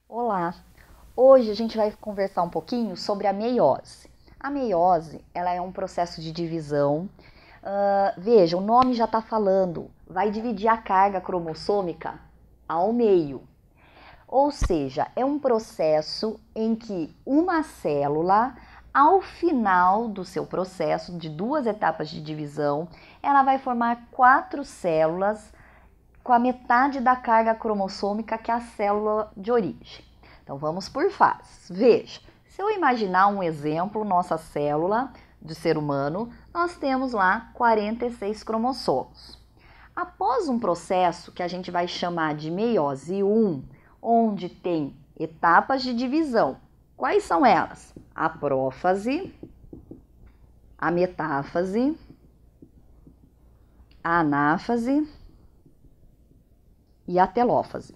Olá! Hoje a gente vai conversar um pouquinho sobre a meiose. A meiose, ela é um processo de divisão. Veja, o nome já está falando, vai dividir a carga cromossômica ao meio. Ou seja, é um processo em que uma célula, ao final do seu processo, de 2 etapas de divisão, ela vai formar 4 células com a metade da carga cromossômica que é a célula de origem. Então vamos por fases. Veja, se eu imaginar um exemplo, nossa célula do ser humano, nós temos lá 46 cromossomos. Após um processo que a gente vai chamar de meiose 1, onde tem etapas de divisão, quais são elas? A prófase, a metáfase, a anáfase e a telófase.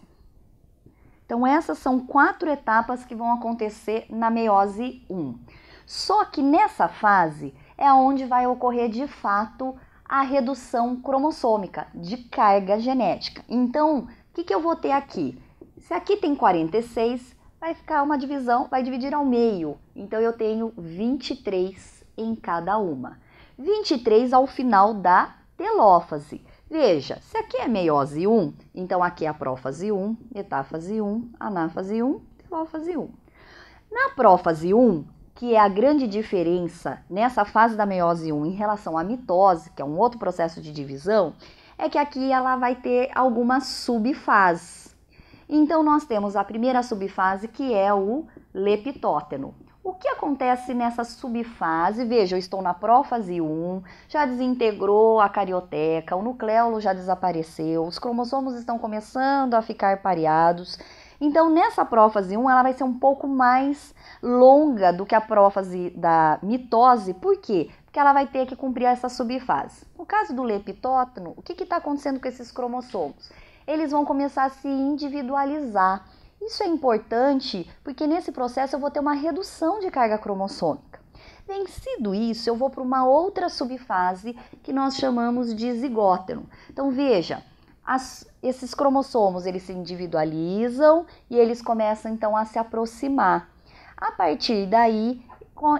Então essas são 4 etapas que vão acontecer na meiose 1. Só que nessa fase é onde vai ocorrer de fato a redução cromossômica de carga genética. Então, o que eu vou ter aqui? Se aqui tem 46, vai ficar uma divisão, vai dividir ao meio. Então eu tenho 23 em cada uma. 23 ao final da telófase. Veja, se aqui é meiose 1, então aqui é a prófase 1, metáfase 1, anáfase 1, telófase 1. Na prófase 1, que é a grande diferença nessa fase da meiose 1 em relação à mitose, que é um outro processo de divisão, é que aqui ela vai ter algumas subfases. Então nós temos a primeira subfase, que é o leptóteno. O que acontece nessa subfase? Veja, eu estou na prófase 1, já desintegrou a carioteca, o nucleolo já desapareceu, os cromossomos estão começando a ficar pareados. Então, nessa prófase 1, ela vai ser um pouco mais longa do que a prófase da mitose. Por quê? Porque ela vai ter que cumprir essa subfase. No caso do leptóteno, o que está acontecendo com esses cromossomos? Eles vão começar a se individualizar. Isso é importante porque nesse processo eu vou ter uma redução de carga cromossômica. Vencido isso, eu vou para uma outra subfase que nós chamamos de zigóteno. Então veja, esses cromossomos eles se individualizam e eles começam então a se aproximar. A partir daí,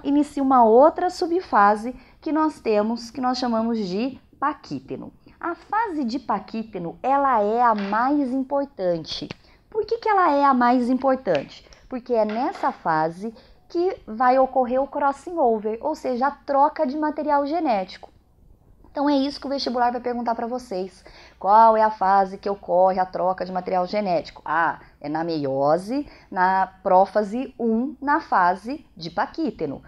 inicia uma outra subfase que nós temos, que nós chamamos de paquíteno. A fase de paquíteno, ela é a mais importante. Por que ela é a mais importante? Porque é nessa fase que vai ocorrer o crossing over, ou seja, a troca de material genético. Então é isso que o vestibular vai perguntar para vocês. Qual é a fase que ocorre a troca de material genético? Ah, é na meiose, na prófase 1, na fase de paquíteno.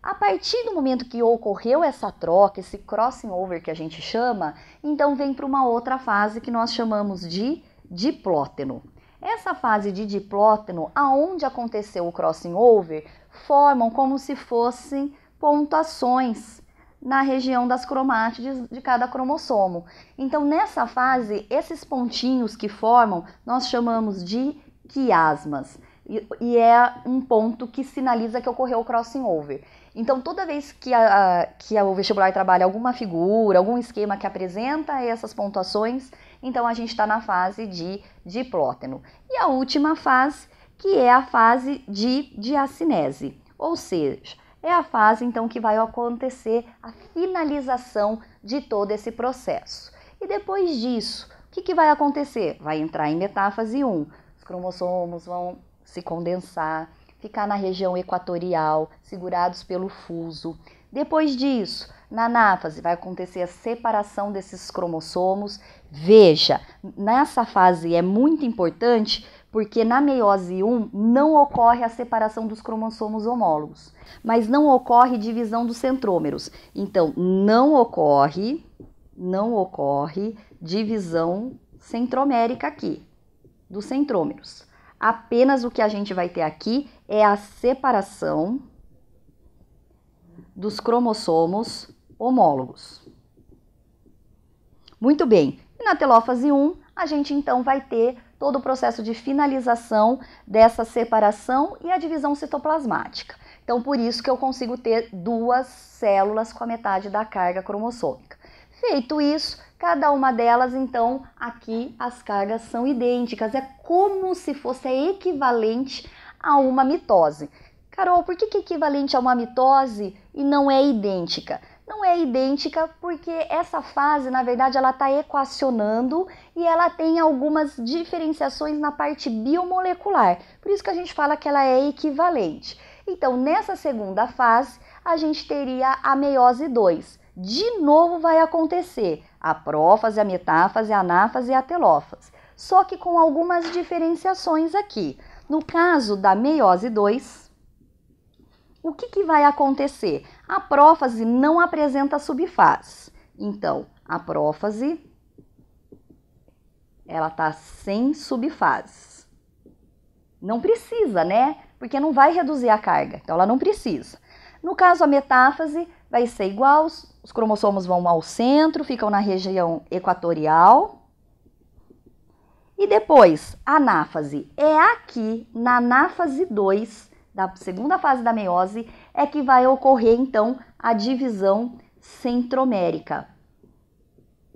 A partir do momento que ocorreu essa troca, esse crossing over que a gente chama, então vem para uma outra fase que nós chamamos de diplóteno. Essa fase de diplóteno, aonde aconteceu o crossing over, formam como se fossem pontuações na região das cromátides de cada cromossomo. Então, nessa fase, esses pontinhos que formam, nós chamamos de quiasmas. E é um ponto que sinaliza que ocorreu o crossing over. Então, toda vez que o vestibular trabalha alguma figura, algum esquema que apresenta essas pontuações, então a gente está na fase de diplóteno. E a última fase, que é a fase de diacinese, ou seja, é a fase então que vai acontecer a finalização de todo esse processo. E depois disso, o que vai acontecer? Vai entrar em metáfase 1, os cromossomos vão se condensar, ficar na região equatorial, segurados pelo fuso. Depois disso, na anáfase, vai acontecer a separação desses cromossomos. Veja, nessa fase é muito importante porque na meiose 1 não ocorre a separação dos cromossomos homólogos, mas não ocorre divisão dos centrômeros. Então, não ocorre divisão centromérica aqui, dos centrômeros. Apenas o que a gente vai ter aqui é a separação dos cromossomos homólogos. Muito bem, e na telófase 1, a gente então vai ter todo o processo de finalização dessa separação e a divisão citoplasmática. Então, por isso que eu consigo ter 2 células com a metade da carga cromossômica. Feito isso, cada uma delas, então, aqui as cargas são idênticas. É como se fosse equivalente a uma mitose. Carol, por que é equivalente a uma mitose e não é idêntica? Não é idêntica porque essa fase, na verdade, ela está equacionando e ela tem algumas diferenciações na parte biomolecular. Por isso que a gente fala que ela é equivalente. Então, nessa segunda fase, a gente teria a meiose 2. De novo vai acontecer a prófase, a metáfase, a anáfase e a telófase. Só que com algumas diferenciações aqui. No caso da meiose 2, o que vai acontecer? A prófase não apresenta subfase. Então, a prófase, ela está sem subfases. Não precisa, né? Porque não vai reduzir a carga, então ela não precisa. No caso, a metáfase vai ser igual, os cromossomos vão ao centro, ficam na região equatorial. E depois, a anáfase. É aqui, na anáfase 2, da segunda fase da meiose, é que vai ocorrer, então, a divisão centromérica.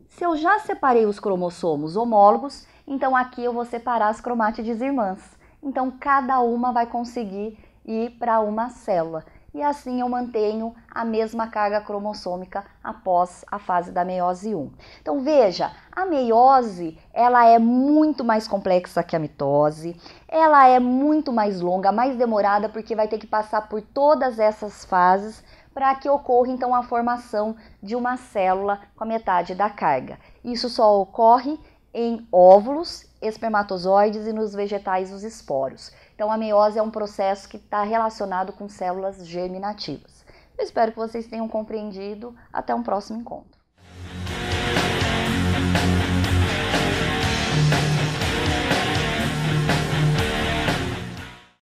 Se eu já separei os cromossomos homólogos, então aqui eu vou separar as cromátides irmãs. Então, cada uma vai conseguir ir para uma célula. E assim eu mantenho a mesma carga cromossômica após a fase da meiose 1. Então veja, a meiose ela é muito mais complexa que a mitose, ela é muito mais longa, mais demorada, porque vai ter que passar por todas essas fases para que ocorra então a formação de uma célula com a metade da carga. Isso só ocorre em óvulos, espermatozoides e nos vegetais os esporos. Então a meiose é um processo que está relacionado com células germinativas. Eu espero que vocês tenham compreendido. Até um próximo encontro.